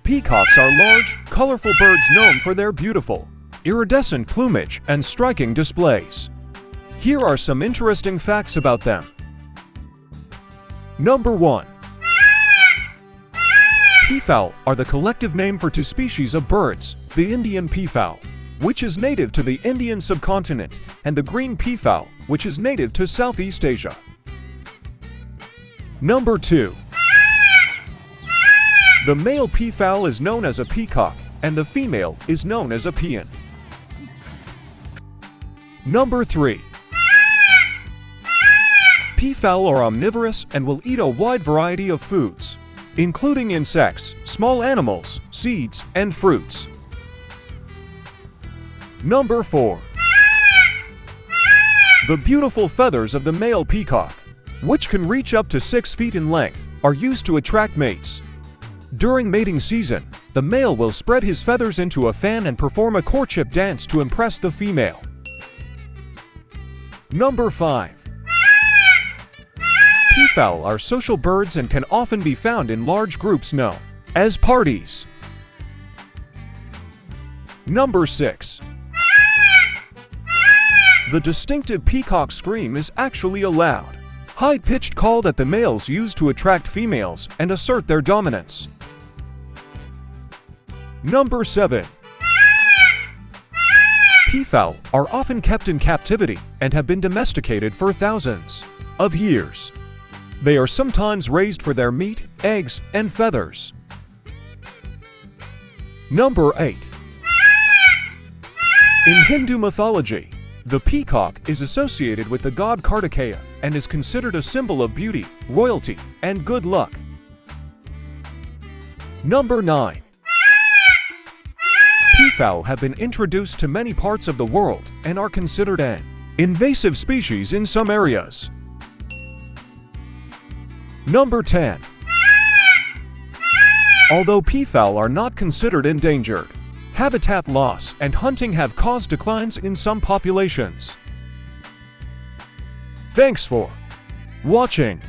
Peacocks are large, colorful birds known for their beautiful, iridescent plumage and striking displays. Here are some interesting facts about them. Number 1. Peafowl are the collective name for two species of birds, the Indian peafowl, which is native to the Indian subcontinent, and the green peafowl, which is native to Southeast Asia. Number 2. The male peafowl is known as a peacock, and the female is known as a peon. Number 3. Peafowl are omnivorous and will eat a wide variety of foods, including insects, small animals, seeds, and fruits. Number 4. The beautiful feathers of the male peacock, which can reach up to 6 feet in length, are used to attract mates. During mating season, the male will spread his feathers into a fan and perform a courtship dance to impress the female. Number 5. Peafowl are social birds and can often be found in large groups known as parties. Number 6. The distinctive peacock scream is actually a loud, high-pitched call that the males use to attract females and assert their dominance. Number 7. Peafowl are often kept in captivity and have been domesticated for thousands of years. They are sometimes raised for their meat, eggs, and feathers. Number 8. In Hindu mythology, the peacock is associated with the god Kartikeya and is considered a symbol of beauty, royalty, and good luck. Number 9. Peafowl have been introduced to many parts of the world and are considered an invasive species in some areas. Number 10. Although peafowl are not considered endangered, habitat loss and hunting have caused declines in some populations. Thanks for watching.